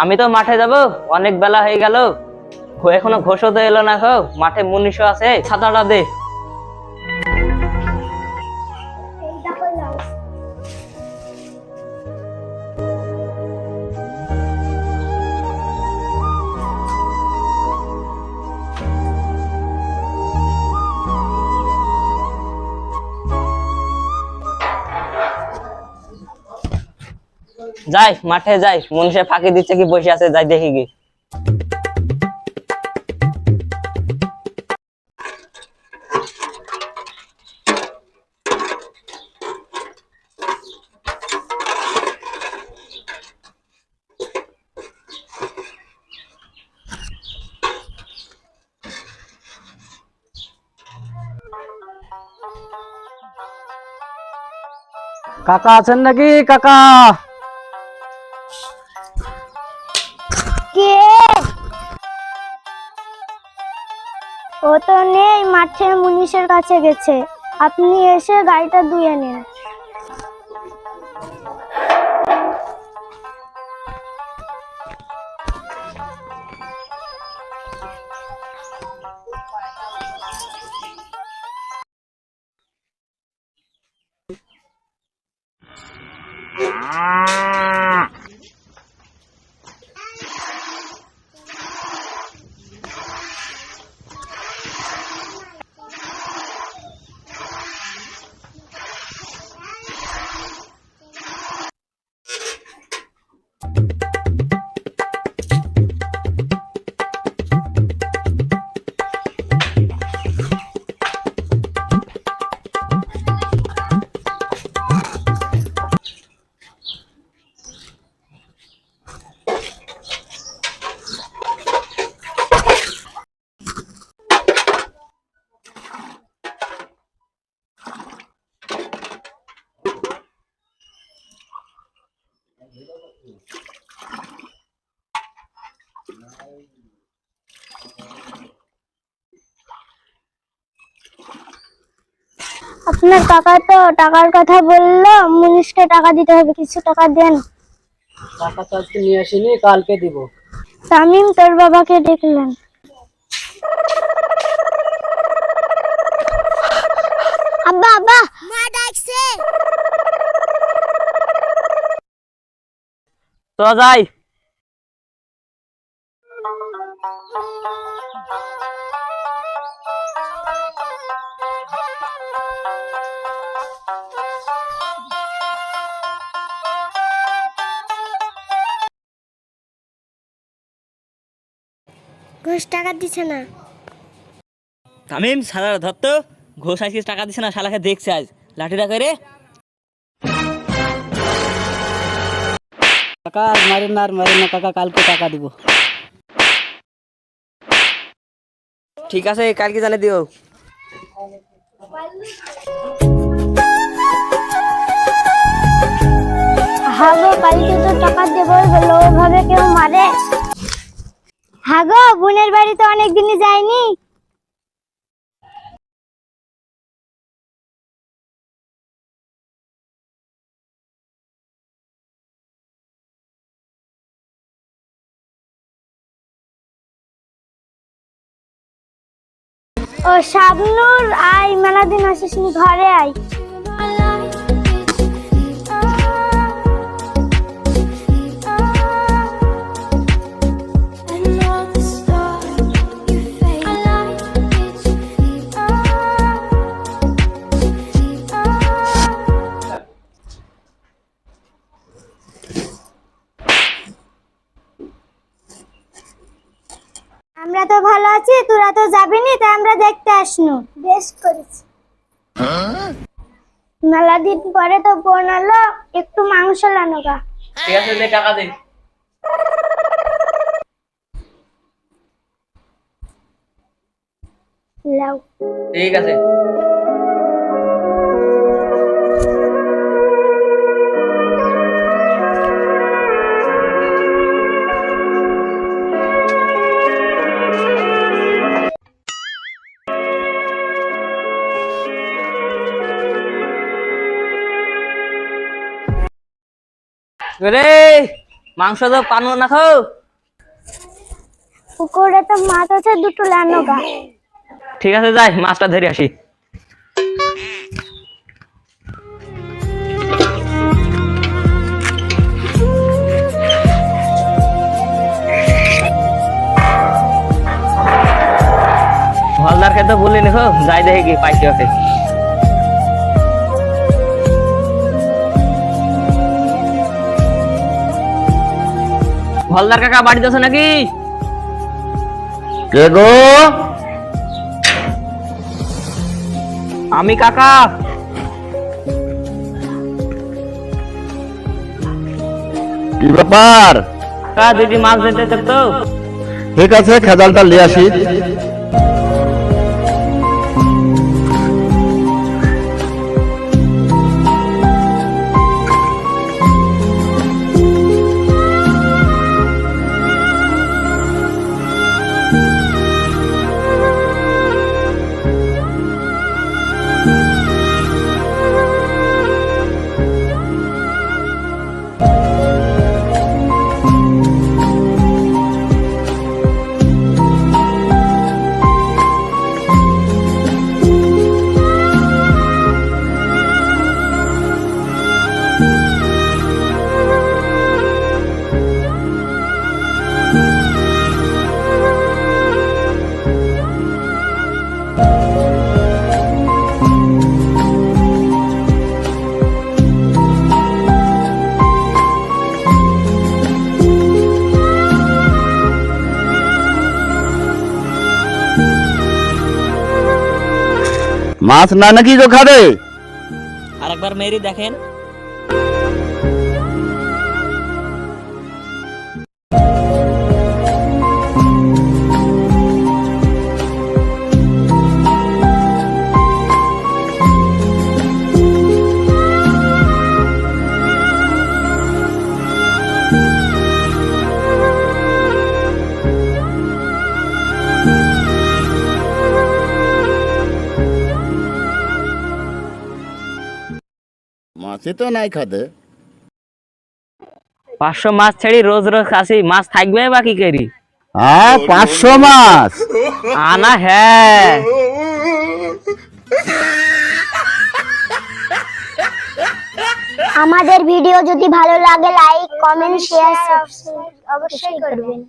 আমি তো মাঠে যাব, অনেক বেলা হয়ে গেল। এখনো ঘোষও তো এলো না। মাঠে মুনিশও আছে, ছাতাটা দে। যাই মাঠে যাই, মুনিশে ফাঁকি দিচ্ছে কি বসে আছে, যাই দেখি কি। কাকা আছেন নাকি? কাকা কে? ও তো নেই, মাঠে মুনিশের কাছে গেছে। আপনি এসে গাড়িটা ধুয়ে নিন। আপনার কাকা তো টাকার কথা বললো, মুনিশকে টাকা দিতে হবে, কিছু টাকা দেন। টাকা তো আজকে নিয়ে আসিনি, কালকে দিব। তামিম, তোর বাবাকে দেখলেন? আব্বা আব্বা, মা ডাকছে। তো যাই। ঘুষ টাকা দিছে না। তামিম, শালা ধরতো। ঘোষ আজকে টাকা দিছে না, শালাকে দেখছে আজ। লাঠিটা করে। কাকা মারেন না, আর মারেন না কাকা, কালকে টাকা দিব। ঠিক আছে, কালকে জানে দিও। হাগো, কালকে তো টাকা দেবো বললো, ওভাবে কেউ মারে? হাগো, বোনের বাড়িতে অনেকদিনই যায়নি। ও শাবনুর, আয়, মেলা দিন আসিসনি, ঘরে আয়। আমরা তো ভালো আছি, তোরা তো যাবিনি, তাই আমরা দেখতে আসনু। বেশ করেছি। মেলা দিন পরে তো বোন আলো, একটু মাংস লানো গা। ঠিক আছে, দে টাকা দে। লাও। ঠিক আছে। রে মাংস তো পানো না খাও। পুকুরে তো মাছ আছে দুটো লানো গা। ঠিক আছে যাই মাছটা ধরে আসি। হলদার খেতে বললি দেখো যাই দেখে কি পাইছি ওকে। হলদার কাকা বাড়িতে আছে নাকি? কে গো? আমি কাকা। কি ব্যাপার? কাকা দুটি মাছ দিতে চাইতো। ঠিক আছে খেজালটা নিয়ে আসি। মাছ না নাকি গো খাবে? আরেকবার মেরি দেখেন। মাছে তো নাই খাতে। 500 মাছ ছেড়ি রোজ রোজ আসি, মাছ থাকবে বা কি করি? হ্যাঁ 500 মাছ আনা হ্যাঁ। আমাদের ভিডিও যদি ভালো লাগে লাইক কমেন্ট শেয়ার সাবস্ক্রাইব অবশ্যই করবেন।